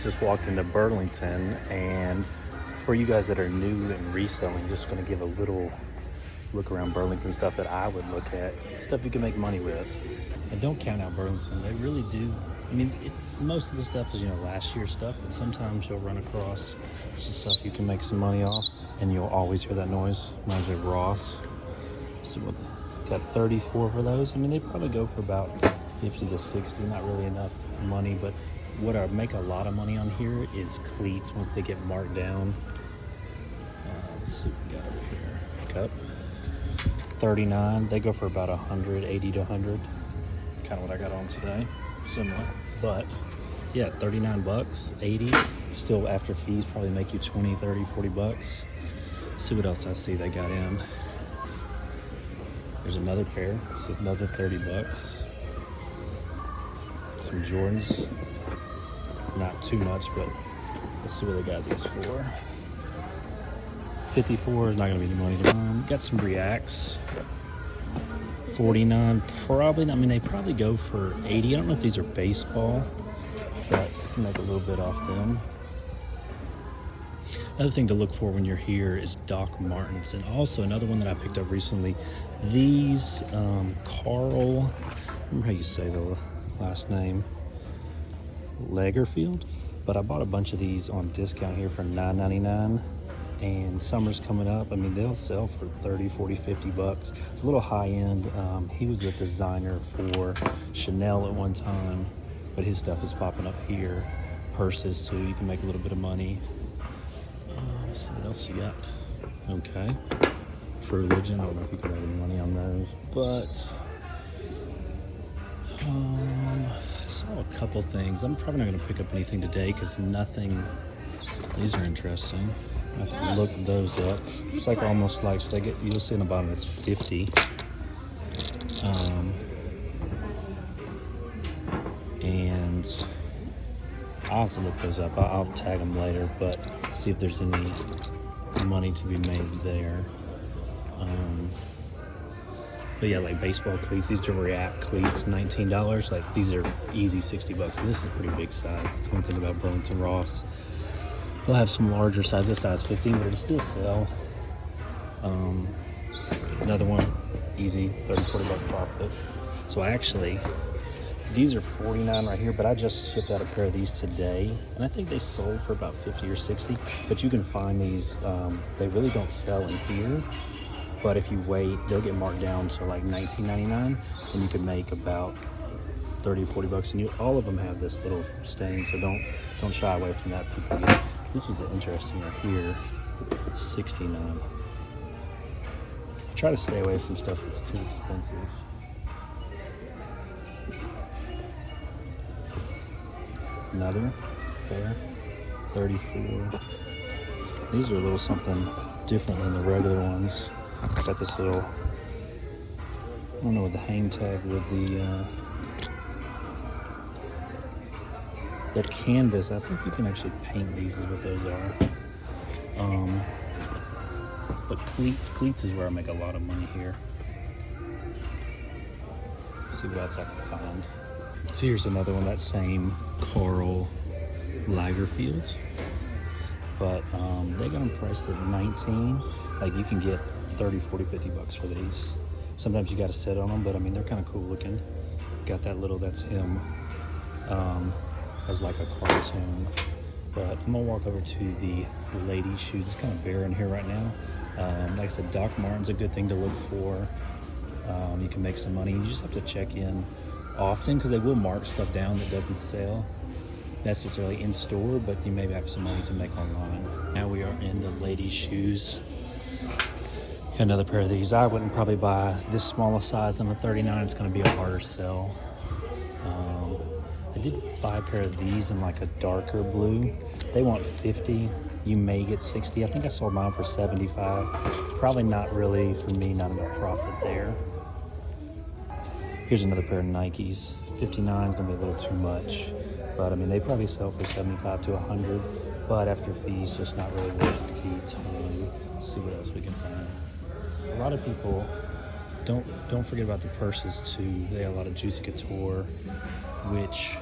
Just walked into Burlington, and for you guys that are new in reselling, just going to give a little look around Burlington, stuff that I would look at, stuff you can make money with. And don't count out Burlington. They really do. I mean, most of the stuff is, last year's stuff, but sometimes you'll run across some stuff you can make some money off, and you'll always hear that noise. Reminds me of Ross. So what, got 34 for those. I mean, they probably go for about 50 to 60, not really enough money, but what I make a lot of money on here is cleats once they get marked down. Let's see what we got over here. Cup. 39, they go for about 100, 80 to 100. Kind of what I got on today. Similar. But yeah, 39 bucks, 80. Still after fees probably make you 20, 30, 40 bucks. See what else I see they got in. There's another pair. It's another 30 bucks. Some Jordans. Not too much, but let's see what they got these for. 54 is not going to be the money. Got some Reacts. 49, probably. I mean, they probably go for 80. I don't know if these are baseball, but I can make a little bit off them. Another thing to look for when you're here is Doc Martens, and also another one that I picked up recently. These Carl, I remember how you say the last name, Lagerfield, but I bought a bunch of these on discount here for $9.99, and summer's coming up. I mean, they'll sell for 30, 40, 50 bucks. It's a little high end. He was a designer for Chanel at one time, but his stuff is popping up here. Purses too, you can make a little bit of money. Let's see what else you got. Okay, True Religion, I don't know if you can make any money on those, but I saw a couple things. I'm probably not going to pick up anything today because nothing. These are interesting. I have to look those up. It's like almost like you'll see in the bottom it's 50. And I'll have to look those up. I'll tag them later, but see if there's any money to be made there. But yeah, like baseball cleats, these are React cleats, $19. Like these are easy 60 bucks. And this is a pretty big size. That's one thing about Burlington Ross. They'll have some larger size. This size 15, but it'll still sell. Another one, easy, 30, 40 buck profit. So actually, these are 49 right here, but I just shipped out a pair of these today, and I think they sold for about 50 or 60. But you can find these. They really don't sell in here. But if you wait, they'll get marked down to like $19.99, and you can make about 30 or 40 bucks. And all of them have this little stain, so don't shy away from that. People get. This was interesting right here, 69. Try to stay away from stuff that's too expensive. Another pair, 34. These are a little something different than the regular ones. Got this little, I don't know, with the hang tag with the canvas. I think you can actually paint these is what those are. But cleats is where I make a lot of money here. Let's see what else I can find. So here's another one, that same Carl Lagerfeld, but they got them priced at 19. Like you can get 30, 40, 50 bucks for these. Sometimes you got to sit on them, but I mean, they're kind of cool looking. Got that little, that's him, as like a cartoon. But I'm gonna walk over to the ladies' shoes. It's kind of bare in here right now. Like I said, Doc Martens a good thing to look for. You can make some money. You just have to check in often because they will mark stuff down that doesn't sell necessarily in store, but you may have some money to make online. Now we are in the ladies' shoes. Got another pair of these. I wouldn't probably buy this smaller size than a 39. It's going to be a harder sell. I did buy a pair of these in like a darker blue. They want 50. You may get 60. I think I sold mine for 75. Probably not really for me, not enough profit there. Here's another pair of Nikes. 59 is gonna be a little too much, but I mean they probably sell for 75 to 100. But after fees, just not really worth the time. Let's see what else we can find. A lot of people don't forget about the purses too. They have a lot of Juicy Couture, which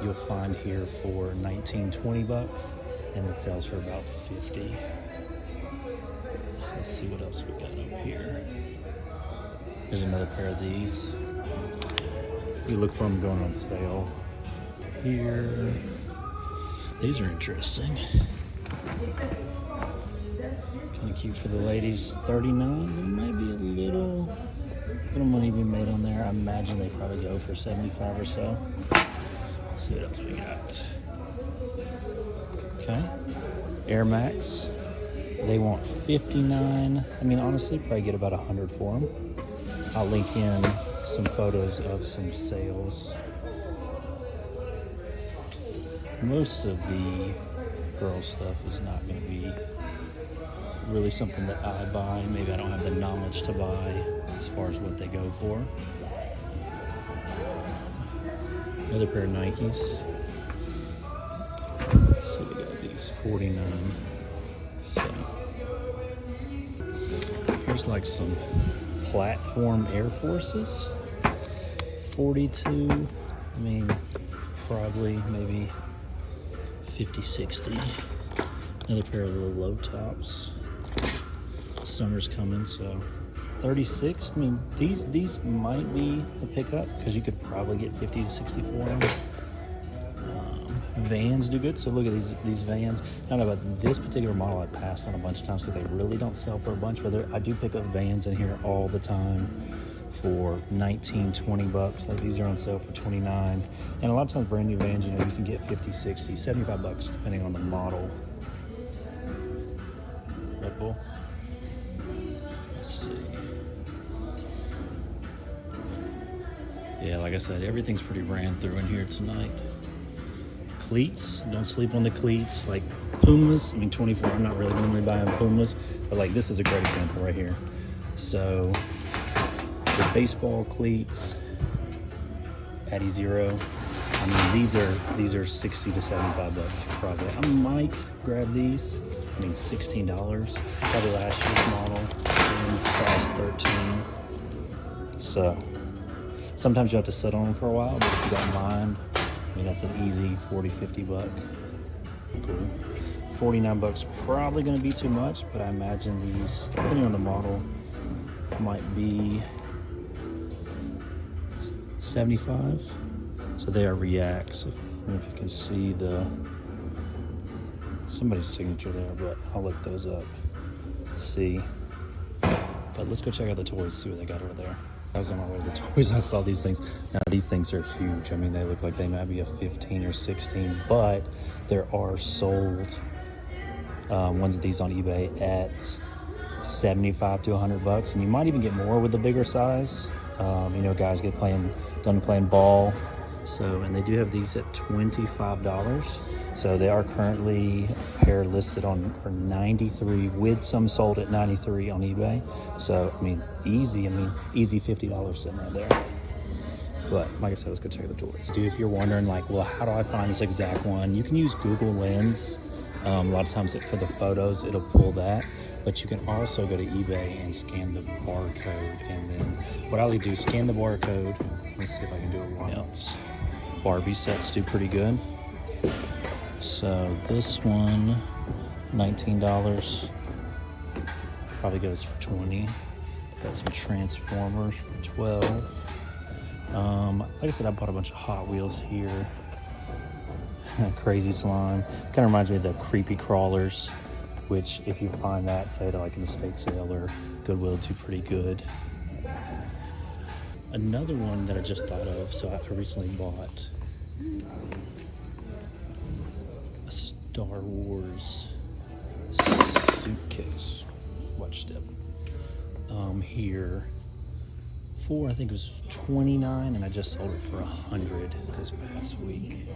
you'll find here for 19, 20 bucks, and it sells for about 50. So let's see what else we got up here. There's another pair of these. You look for them going on sale here. These are interesting. Kind of cute for the ladies. 39. There might be a little money to be made on there. I imagine they probably go for 75 or so. Let's see what else we got. Okay. Air Max. They want 59. I mean, honestly, probably get about 100 for them. I'll link in some photos of some sales. Most of the girls stuff is not going to be really something that I buy. Maybe I don't have the knowledge to buy as far as what they go for. Another pair of Nikes. So we got these 49. So here's like some platform Air Forces. 42. I mean, probably maybe 50, 60. Another pair of little low tops. Summer's coming, so 36. I mean, these might be a pickup because you could probably get 50 to 60 for them. Vans do good, so look at these Vans. I don't know about this particular model. I passed on a bunch of times because they really don't sell for a bunch, but I do pick up Vans in here all the time for 19, 20 bucks. Like these are on sale for 29. And a lot of times brand new Vans, you know, you can get 50, 60, 75 bucks depending on the model. Red Bull. Let's see. Yeah, like I said, everything's pretty ran through in here tonight. Cleats, don't sleep on the cleats. Like Pumas, I mean 24, I'm not really normally buying Pumas, but like this is a great example right here. So the baseball cleats, Addy Zero. I mean these are 60 to 75 bucks probably. I might grab these. I mean $16. Probably last year's model. And size 13. So sometimes you have to sit on them for a while, but if you don't mind, I mean, that's an easy 40, 50 buck. Cool. 49 bucks probably going to be too much, but I imagine these, depending on the model, might be 75. So they are Reacts. I don't know if you can see somebody's signature there, but I'll look those up. Let's see. But let's go check out the toys, see what they got over there. I was on my way to the toys, I saw these things. Now these things are huge. I mean, they look like they might be a 15 or 16, but there are sold ones of these on eBay at 75 to 100 bucks, and you might even get more with the bigger size. You know, guys get done playing ball. So, and they do have these at $25. So they are currently a pair listed for 93, with some sold at 93 on eBay. So, I mean, easy $50 sitting right there. But like I said, let's go check out the toys. Dude, if you're wondering like, well, how do I find this exact one? You can use Google Lens. A lot of times for the photos, it'll pull that. But you can also go to eBay and scan the barcode. And then what I'll do, scan the barcode. Let's see if I can do it wrong else. Barbie sets do pretty good. So this one, $19, probably goes for 20. Got some Transformers for 12. Like I said, I bought a bunch of Hot Wheels here. Crazy Slime. Kind of reminds me of the Creepy Crawlers, which if you find that, say to like an estate sale or Goodwill, do pretty good. Another one that I just thought of, so I recently bought a Star Wars suitcase, watch step, here for, I think it was $29, and I just sold it for $100 this past week.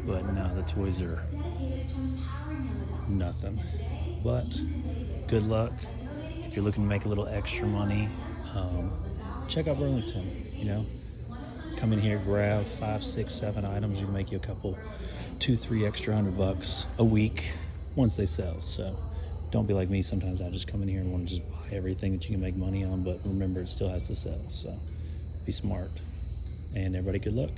But no, the toys are nothing. But good luck if you're looking to make a little extra money. Check out Burlington. You know, come in here, grab 5, 6, 7 items. You can make you a couple, 2, 3 extra $100 a week once they sell. So don't be like me. Sometimes I just come in here and want to just buy everything that you can make money on. But remember, it still has to sell. So be smart. And everybody, good luck.